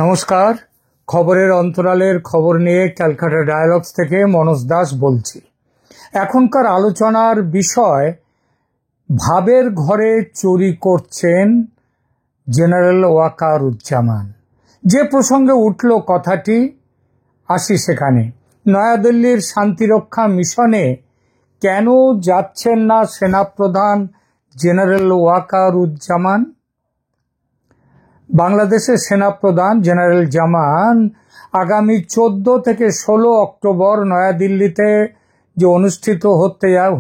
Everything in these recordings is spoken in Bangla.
নমস্কার। খবরের অন্তরালের খবর নিয়ে ক্যালকাটা ডায়ালগস থেকে মনোজ দাস বলছি। এখনকার আলোচনার বিষয় ভাবের ঘরে চুরি করছেন জেনারেল ওয়াকারুজ্জামান। যে প্রসঙ্গে উঠল কথাটি, আসি সেখানে। নয়াদিল্লির শান্তিরক্ষা মিশনে কেন যাচ্ছেন না সেনাপ্রধান জেনারেল ওয়াকারুজ্জামান? বাংলাদেশের সেনাপ্রধান জেনারেল জামান আগামী 14 থেকে 16 অক্টোবর নয়াদিল্লিতে যে অনুষ্ঠিত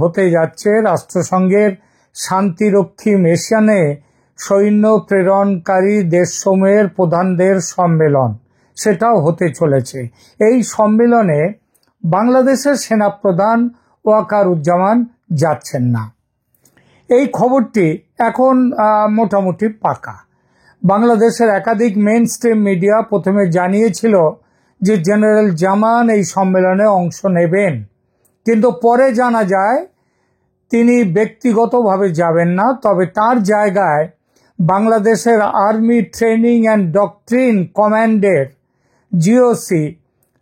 হতে যাচ্ছে রাষ্ট্রসংঘের শান্তিরক্ষী মিশনে সৈন্য প্রেরণকারী দেশসমূহের প্রধানদের সম্মেলন, সেটাও হতে চলেছে। এই সম্মেলনে বাংলাদেশের সেনাপ্রধান ওয়াকারুজ্জামান যাচ্ছেন না। এই খবরটি এখন মোটামুটি পাকা। বাংলাদেশের একাধিক মেইন স্ট্রিম মিডিয়া প্রথমে জানিয়েছিল যে জেনারেল জামান এই সম্মেলনে অংশ নেবেন, কিন্তু পরে জানা যায় তিনি ব্যক্তিগতভাবে যাবেন না, তবে তার জায়গায় বাংলাদেশের আর্মি ট্রেনিং অ্যান্ড ডক্ট্রিন কমান্ডের GOC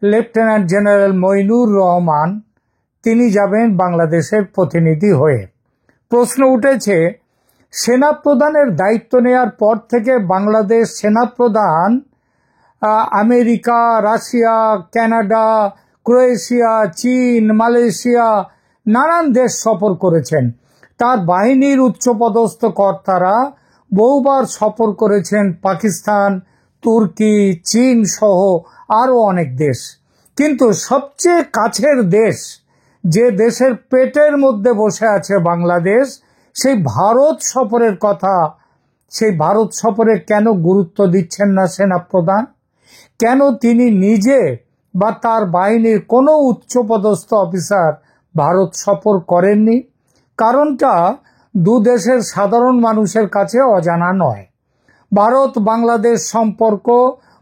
lieutenant general Moinur Rahman তিনি যাবেন বাংলাদেশের প্রতিনিধি হয়ে। প্রশ্ন উঠেছে, সেনাপ্রধানের দায়িত্ব নেওয়ার পর থেকে বাংলাদেশ সেনাপ্রধান আমেরিকা, রাশিয়া, কানাডা, ক্রোয়েশিয়া, চীন, মালয়েশিয়া নানান দেশ সফর করেছেন। তার বাহিনীর উচ্চপদস্থ কর্তারা বহুবার সফর করেছেন পাকিস্তান, তুর্কি, চীন সহ আরও অনেক দেশ। কিন্তু সবচেয়ে কাছের দেশ, যে দেশের পেটের মধ্যে বসে আছে বাংলাদেশ, সেই ভারত সফরের কথা, সেই ভারত সফরে কেন গুরুত্ব দিচ্ছেন না সেনাপ্রধান? কেন তিনি নিজে বা তার বাহিনীর কোনো উচ্চপদস্থ অফিসার ভারত সফর করেননি? কারণটা দু দেশের সাধারণ মানুষের কাছে অজানা নয়। ভারত বাংলাদেশ সম্পর্ক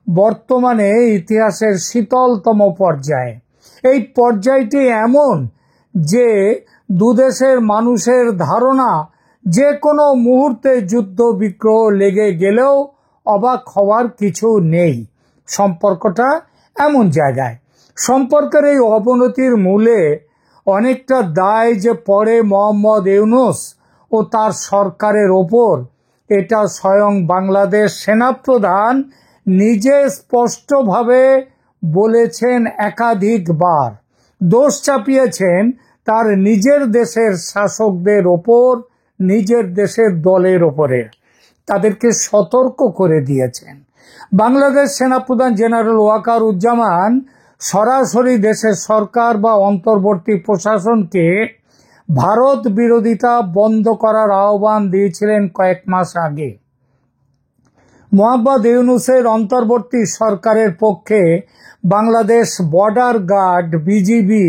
বর্তমানে ইতিহাসের শীতলতম পর্যায়ে। এই পর্যায়টি এমন যে দুদেশের মানুষের ধারণা যে কোনো মুহূর্তে যুদ্ধ বিগ্রহ লেগে গেলেও অবাক হওয়ার কিছু নেই। সম্পর্কটা এমন জায়গায়, সম্পর্কের এই অবনতির মূলে অনেকটা দায় যে পড়ে মোহাম্মদ ইউনূস ও তার সরকারের ওপর, এটা স্বয়ং বাংলাদেশ সেনাপ্রধান নিজে স্পষ্টভাবে বলেছেন একাধিকবার। দোষ চাপিয়েছেন তার নিজের দেশের শাসকদের ওপর, নিজের দেশের দলের ওপরে, তাদেরকে সতর্ক করে দিয়েছেন। বাংলাদেশ সেনাপ্রধান জেনারেল ওয়াকারুজ্জামান সরাসরি দেশের সরকার বা অন্তর্বর্তী প্রশাসনকে ভারত বিরোধিতা বন্ধ করার আহ্বান দিয়েছিলেন কয়েক মাস আগে। মোহাম্মদ ইউনূসের অন্তর্বর্তী সরকারের পক্ষে বাংলাদেশ বর্ডার গার্ড, বিজিবি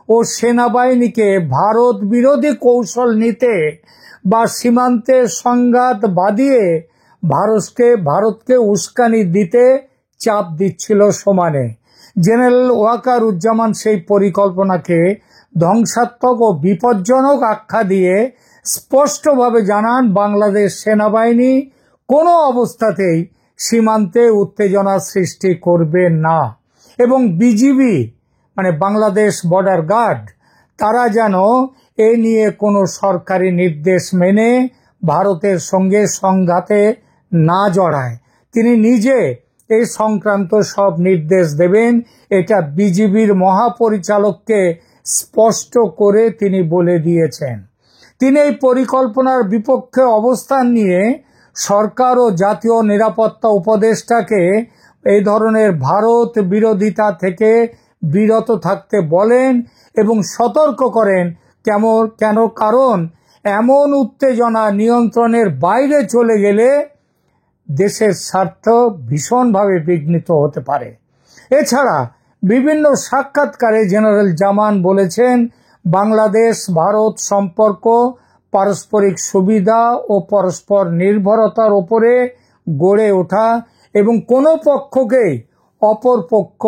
ও সেনাবাহিনীকে ভারত বিরোধী কৌশল নিতে বা সীমান্তে সংঘাত বাঁধিয়ে ভারতকে উস্কানি দিতে চাপ দিচ্ছিল সমানে। জেনারেল ওয়াকারুজ্জামান সেই পরিকল্পনাকে ধ্বংসাত্মক ও বিপজ্জনক আখ্যা দিয়ে স্পষ্টভাবে জানান বাংলাদেশ সেনাবাহিনী কোনো অবস্থাতেই সীমান্তে উত্তেজনা সৃষ্টি করবে না, এবং বিজিবি মানে বাংলাদেশ বর্ডার গার্ড, তারা যেন এ নিয়ে কোনো সরকারি নির্দেশ মেনে ভারতের সঙ্গে সংঘাতে না জড়ায়। তিনি নিজে এই সংক্রান্ত সব নির্দেশ দেবেন, এটা বিজিবির মহাপরিচালককে স্পষ্ট করে তিনি বলে দিয়েছেন। তিনি এই পরিকল্পনার বিপক্ষে অবস্থান নিয়ে সরকার ও জাতীয় নিরাপত্তা উপদেষ্টাকে এই ধরনের ভারত বিরোধিতা থেকে বিরত থাকতে বলেন এবং সতর্ক করেন। কারণ এমন উত্তেজনা নিয়ন্ত্রণের বাইরে চলে গেলে দেশের স্বার্থ ভীষণভাবে বিঘ্নিত হতে পারে। এছাড়া বিভিন্ন সাক্ষাৎকারে জেনারেল জামান বলেছেন, বাংলাদেশ ভারত সম্পর্ক পারস্পরিক সুবিধা ও পরস্পর নির্ভরতার উপরে গড়ে ওঠা, এবং কোনো পক্ষকেই অপর পক্ষ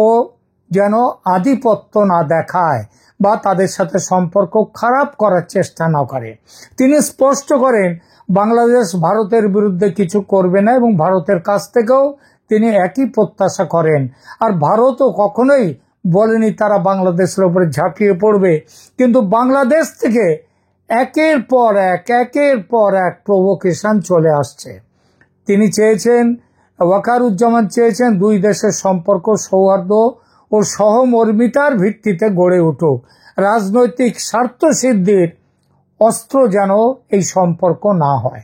যেন আধিপত্য না দেখায় বা তাদের সাথে সম্পর্ক খারাপ করার চেষ্টা না করে। তিনি স্পষ্ট করেন বাংলাদেশ ভারতের বিরুদ্ধে কিছু করবে না এবং ভারতের কাছ থেকেও তিনি একই প্রত্যাশা করেন। আর ভারতও কখনোই বলেনি তারা বাংলাদেশের উপরে ঝাঁপিয়ে পড়বে, কিন্তু বাংলাদেশ থেকে একের পর এক প্রভোকেশন চলে আসছে। তিনি চেয়েছেন, ওয়াকারুজ্জামান চেয়েছেন, দুই দেশের সম্পর্ক সৌহার্দ্য ও সহমর্মিতার ভিত্তিতে গড়ে উঠুক। রাজনৈতিক স্বার্থ সিদ্ধির অস্ত্র যেন এই সম্পর্ক না হয়।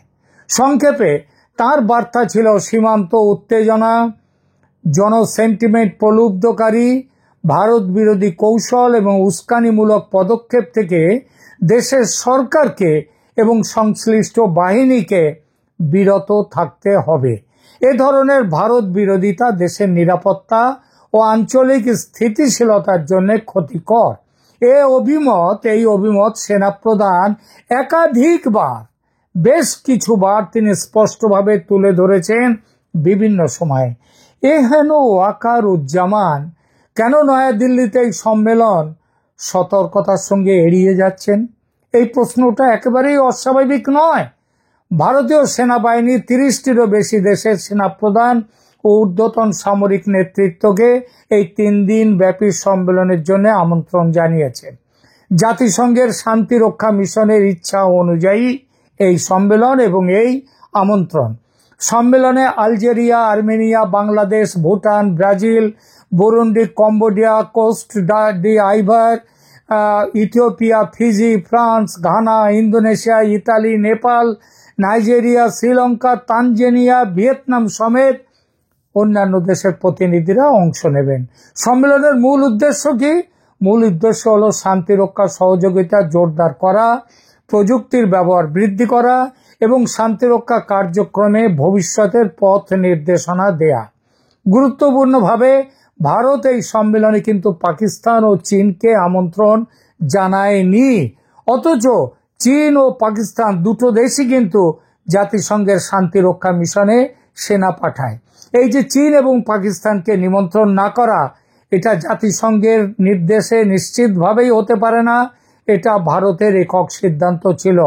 সংক্ষেপে তার বার্তা ছিল সীমান্ত উত্তেজনা, জনসেন্টিমেন্ট প্রলুব্ধকারী ভারত বিরোধী কৌশল এবং উস্কানিমূলক পদক্ষেপ থেকে দেশের সরকারকে এবং সংশ্লিষ্ট বাহিনীকে বিরত থাকতে হবে। এ ধরনের ভারত বিরোধিতা দেশের নিরাপত্তা ও আঞ্চলিক স্থিতিশীলতার জন্য ক্ষতিকর। এই অভিমত সেনাপ্রধান একাধিকবার, বেশ কিছুবার তিনি স্পষ্টভাবে তুলে ধরেছেন বিভিন্ন সময়ে। হেন ওয়াকারুজ্জামান কেন নয়াদিল্লিতে এই সম্মেলন সতর্কতার সঙ্গে এড়িয়ে যাচ্ছেন? এই প্রশ্নটা একেবারেই অস্বাভাবিক নয়। ভারতীয় সেনাবাহিনী 30টিরও বেশি দেশের সেনাপ্রধান ও ঊর্ধ্বতন সামরিক নেতৃত্বকে এই 3 দিন ব্যাপী সম্মেলনের জন্য আমন্ত্রণ জানিয়েছে। জাতিসংঘের শান্তিরক্ষা মিশনের ইচ্ছা অনুযায়ী এই সম্মেলন এবং এই আমন্ত্রণ। সম্মেলনে Algeria, Armenia, Bangladesh, Bhutan, Brazil, Burundi, Cambodia, Cote d'Ivoire, Ethiopia, Fiji, France, Ghana, Indonesia, Italy, Nepal, Nigeria, Sri Lanka, Tanzania, Vietnam সমেত অন্যান্য দেশের প্রতিনিধিরা অংশ নেবেন। সম্মেলনের মূল উদ্দেশ্য কি? মূল উদ্দেশ্য হলো শান্তিরক্ষা সহযোগিতা জোরদার করা, প্রযুক্তির ব্যবহার বৃদ্ধি করা এবং শান্তিরক্ষা কার্যক্রমে ভবিষ্যতের পথ নির্দেশনা দেয়া। গুরুত্বপূর্ণভাবে ভারত এই সম্মেলনে কিন্তু পাকিস্তান ও চীনকে আমন্ত্রণ জানায়নি, অথচ চীন ও পাকিস্তান দুটো দেশই কিন্তু জাতিসংঘের শান্তিরক্ষা মিশনে সেনা পাঠায়। এই যে চীন এবং পাকিস্তানকে নিমন্ত্রণ না করা, এটা জাতিসংঘের নির্দেশে নিশ্চিতভাবেই হতে পারে না, এটা ভারতের একক সিদ্ধান্ত ছিল।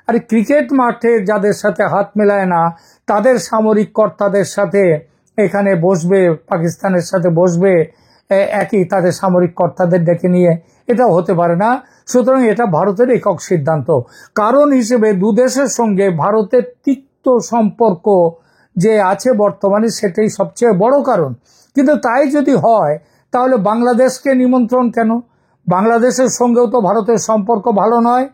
আর ক্রিকেট মাঠে যাদের সাথে হাত মেলায় না তাদের সামরিক কর্তাদের সাথে এখানে বসবে, পাকিস্তানের সাথে বসবে একই তাদের সামরিক কর্তাদের ডেকে নিয়ে, এটাও হতে পারে না। সুতরাং এটা ভারতের একক সিদ্ধান্ত। কারণ হিসেবে দুদেশের সঙ্গে ভারতের তিক্ত সম্পর্ক যে আছে বর্তমানে, সেটাই সবচেয়ে বড় কারণ। কিন্তু তাই যদি হয় তাহলে বাংলাদেশকে নিমন্ত্রণ কেন? বাংলাদেশের সঙ্গেও তো ভারতের সম্পর্ক ভালো নয়।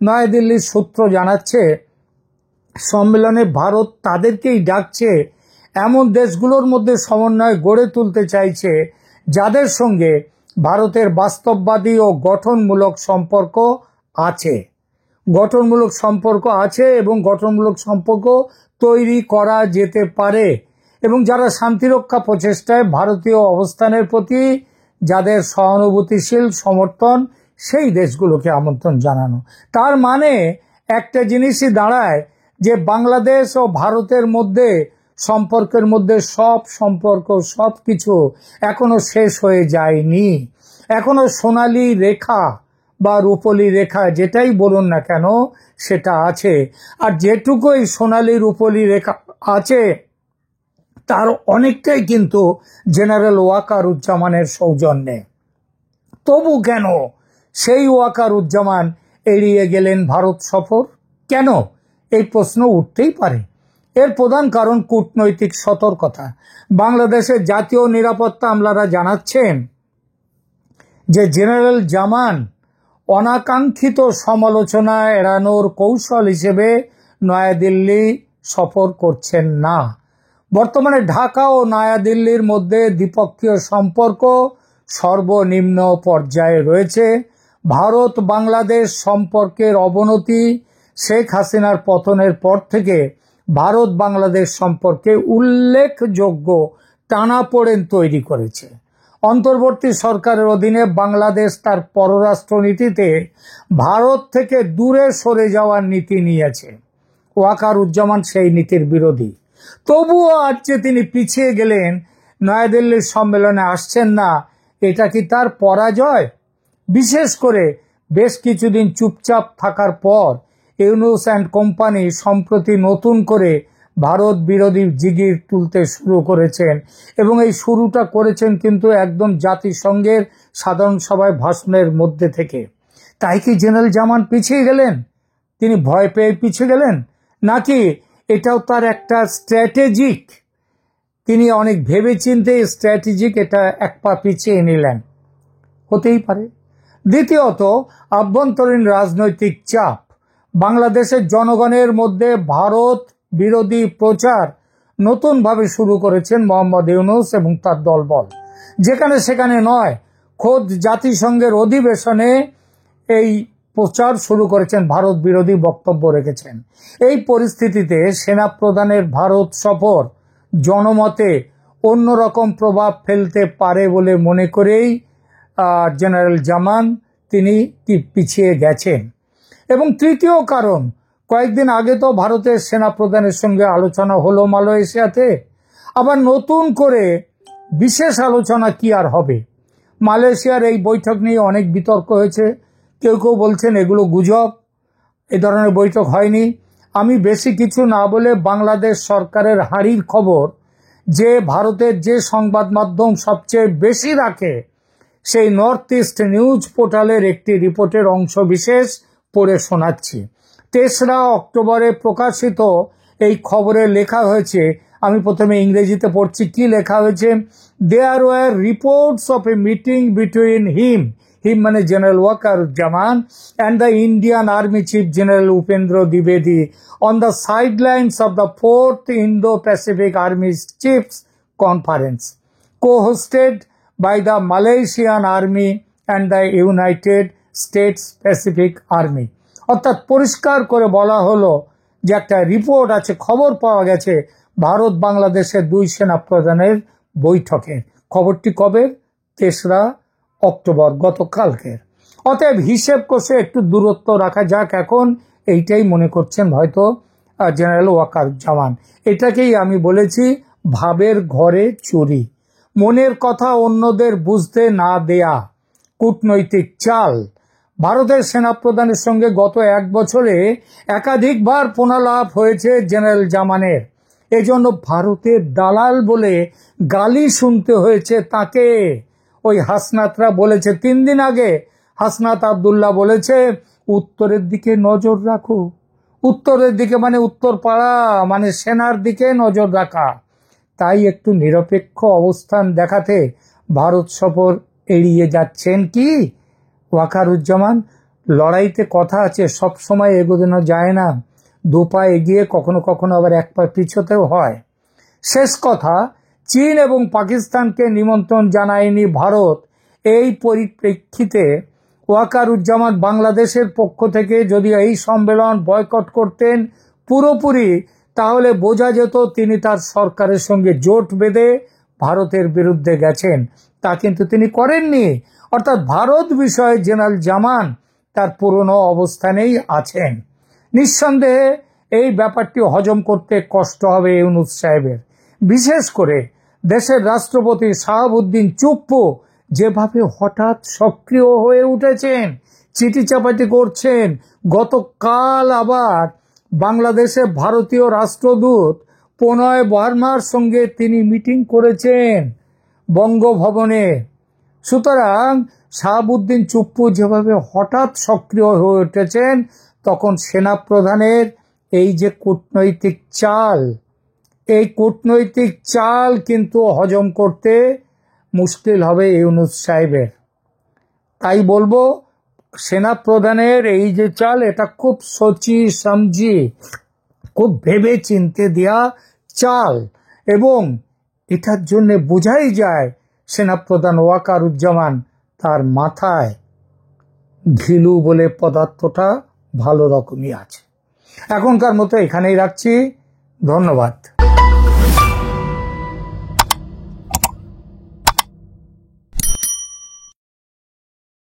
নয়াদিল্লির সূত্র জানাচ্ছে, সম্মেলনে ভারত তাদেরকেই ডাকছে এমন দেশগুলোর মধ্যে সমন্বয় গড়ে তুলতে চাইছে যাদের সঙ্গে ভারতের বাস্তববাদী ও গঠনমূলক সম্পর্ক আছে। এবং গঠনমূলক সম্পর্ক তৈরি করা যেতে পারে, এবং যারা শান্তিরক্ষা প্রচেষ্টায় ভারতীয় অবস্থানের প্রতি যাদের সহানুভূতিশীল সমর্থন, সেই দেশগুলোকে আমন্ত্রণ জানানো। তার মানে একটা জিনিসই দাঁড়ায় যে বাংলাদেশ ও ভারতের মধ্যে সম্পর্কের মধ্যে সব কিছু এখনো শেষ হয়ে যায়নি। এখনো সোনালী রেখা বা রূপলী রেখা যেটাই বলুন না কেন সেটা আছে। আর যেটুকুই সোনালী রূপলী রেখা আছে তার অনেকটাই কিন্তু জেনারেল ওয়াকারুজ্জামানের সৌজন্যে। তবু কেন সেই ওয়াকারুজ্জামান এড়িয়ে গেলেন ভারত সফর? কেন? এই প্রশ্ন উঠতেই পারে। এর প্রধান কারণ কূটনৈতিক সতর্কতা। বাংলাদেশের জাতীয় নিরাপত্তা আমলারা জানাচ্ছেন যে জেনারেল জামান অনাকাঙ্ক্ষিত সমালোচনা এড়ানোর কৌশল হিসেবে নয়াদিল্লি সফর করছেন না। বর্তমানে ঢাকা ও নয়াদিল্লির মধ্যে দ্বিপক্ষীয় সম্পর্ক সর্বনিম্ন পর্যায়ে রয়েছে। ভারত বাংলাদেশ সম্পর্কের অবনতি শেখ হাসিনার পতনের পর থেকে ভারত বাংলাদেশ সম্পর্কে উল্লেখযোগ্য টানাপোড়েন তৈরি করেছে। অন্তর্বর্তী সরকারের অধীনে বাংলাদেশ তার পররাষ্ট্রনীতিতে ভারত থেকে দূরে সরে যাওয়ার নীতি নিয়েছে। ওয়াকারুজ্জামান সেই নীতির বিরোধী। তবুও আজ যে তিনি পিছিয়ে গেলেন, নয়াদিল্লির সম্মেলনে আসছেন না, এটা কি তার পরাজয়? বিশেষ করে বেশ কিছুদিন চুপচাপ থাকার পর ইউনূস অ্যান্ড কোম্পানি সম্প্রতি নতুন করে ভারত বিরোধী জিগির তুলতে শুরু করেছেন এবং এই শুরুটা করেছেন কিন্তু একদম জাতিসংঘের সাধারণ সভায় ভাষণের মধ্যে থেকে। তাই কি জেনারেল জামান পিছিয়ে গেলেন? তিনি ভয় পেয়ে পিছিয়ে গেলেন, নাকি এটাও তার একটা স্ট্র্যাটেজিক, তিনি অনেক ভেবেচিন্তে স্ট্র্যাটেজিক এটা এক পা পিছিয়ে নিলেন? হতেই পারে। দ্বিতীয়ত, আভ্যন্তরীণ রাজনৈতিক চাপ। বাংলাদেশের জনগণের মধ্যে ভারত বিরোধী প্রচার নতুনভাবে শুরু করেছেন মোহাম্মদ ইউনূস এবং তার দলবল। যেখানে সেখানে নয়, খোদ জাতিসংঘের অধিবেশনে এই প্রচার শুরু করেছেন, ভারত বিরোধী বক্তব্য রেখেছেন। এই পরিস্থিতিতে সেনা প্রধানের ভারত সফর জনমতে অন্যরকম প্রভাব ফেলতে পারে বলে মনে করেই জেনারেল জামান তিনি পিছিয়ে গেছেন। এবং তৃতীয় কারণ, কয়েকদিন আগে তো ভারতের সেনা প্রধানের সঙ্গে আলোচনা হলো মালয়েশিয়াতে, আবার নতুন করে বিশেষ আলোচনা কি আর হবে? মালয়েশিয়ার এই বৈঠক নিয়ে অনেক বিতর্ক হয়েছে। কেউ কেউ বলছেন এগুলো গুজব, এ ধরনের বৈঠক হয়নি। আমি বেশি কিছু না বলে বাংলাদেশ সরকারের হাঁড়ির খবর যে ভারতের যে সংবাদ মাধ্যম সবচেয়ে বেশি রাখে, সেই নর্থ ইস্ট নিউজ পোর্টালের একটি রিপোর্টের অংশ বিশেষ পড়ে শোনাচ্ছি। 3রা অক্টোবরে প্রকাশিত এই খবরে লেখা হয়েছে, আমি প্রথমে ইংরেজিতে পড়ছি কি লেখা হয়েছে। There were reports of a meeting between him মানে general Wakeruzzaman and the Indian Army Chief General Upendra Dwivedi on the sidelines of the 4th Indo-Pacific Army Chiefs Conference, co-hosted by the Malaysian Army and the United States Pacific Army। অর্থাৎ পরিষ্কার করে বলা হলো যে একটা রিপোর্ট আছে, খবর পাওয়া গেছে ভারত বাংলাদেশের 2 সেনা প্রধানের বৈঠকে। খবরটি কবে? 3রা অক্টোবর, গতকালকের। অতএব হিসেব কষে একটু দূরত্ব রাখা যাক এখন, এইটাই মনে করছেন হয়তো জেনারেল ওয়াকারুজ্জামান। এটাকেই আমি বলেছি ভাবের ঘরে চুরি, মনের কথা অন্যদের বুঝতে না দেয়া, কূটনৈতিক চাল। ভারতের সেনাপ্রধানের সঙ্গে গত 1 বছরে একাধিকবার পুনরালাপ হয়েছে জেনারেল জামানের। এজন্য ভারতের দালাল বলে গালি শুনতে হয়েছে তাকে। ওই হাসনাতরা বলেছে 3 দিন আগে, হাসনাত আব্দুল্লাহ বলেছে উত্তরের দিকে নজর রাখো। উত্তরের দিকে মানে উত্তরপাড়া, মানে সেনার দিকে নজর রাখা। তাই একটু নিরপেক্ষ অবস্থান দেখাতে ভারত সফর এড়িয়ে যাচ্ছেন কি ওয়াকারুজ্জামান? লড়াইতে কথা আছে, সব সময় এগোনো যায় না, 2 পা এগিয়ে কখনো কখনো আবার 1 পা পিছোতেও হয়। শেষ কথা, চীন এবং পাকিস্তানকে নিমন্ত্রণ জানায়নি ভারত। এই পরিপ্রেক্ষিতে ওয়াকারুজ্জামান বাংলাদেশের পক্ষ থেকে যদি এই সম্মেলন বয়কট করতেন পুরোপুরি, তাহলে বোঝা যেত তিনি তার সরকারের সঙ্গে জোট বেঁধে ভারতের বিরুদ্ধে গেছেন। তা কিন্তু তিনি করেননি। অর্থাৎ ভারত বিষয়ে জেনারেল জামান তার পুরনো অবস্থানেই আছেন। নিঃসন্দেহে এই ব্যাপারটি হজম করতে কষ্ট হবে ইউনূস সাহেবের। বিশেষ করে দেশের রাষ্ট্রপতি শাহাবুদ্দিন চুপ্পু যেভাবে হঠাৎ সক্রিয় হয়ে উঠেছেন, চিঠি চাপাটি করছেন। গতকাল আবার বাংলাদেশে ভারতীয় রাষ্ট্রদূত প্রণয় বর্মার সঙ্গে তিনি মিটিং করেছেন বঙ্গভবনে। সুতরাং শাহাবুদ্দিন চুপ্পু যেভাবে হঠাৎ সক্রিয় হয়ে উঠেছেন, তখন সেনাপ্রধানের এই যে কূটনৈতিক চাল, এই কূটনৈতিক চাল কিন্তু হজম করতে মুশকিল হবে ইউনূস সাহেবের। তাই বলবো সেনাপ্রধানের এই যে চাল, এটা খুব সোচি সমঝি, খুব ভেবে চিনতে দেয়া চাল। এবং এটার জন্য বোঝাই যায় সেনাপ্রধান ওয়াকারুজ্জামান তার মাথায় ঘিলু বলে পদার্থটা ভালো রকমই আছে। এখনকার মতো এখানেই রাখছি। ধন্যবাদ।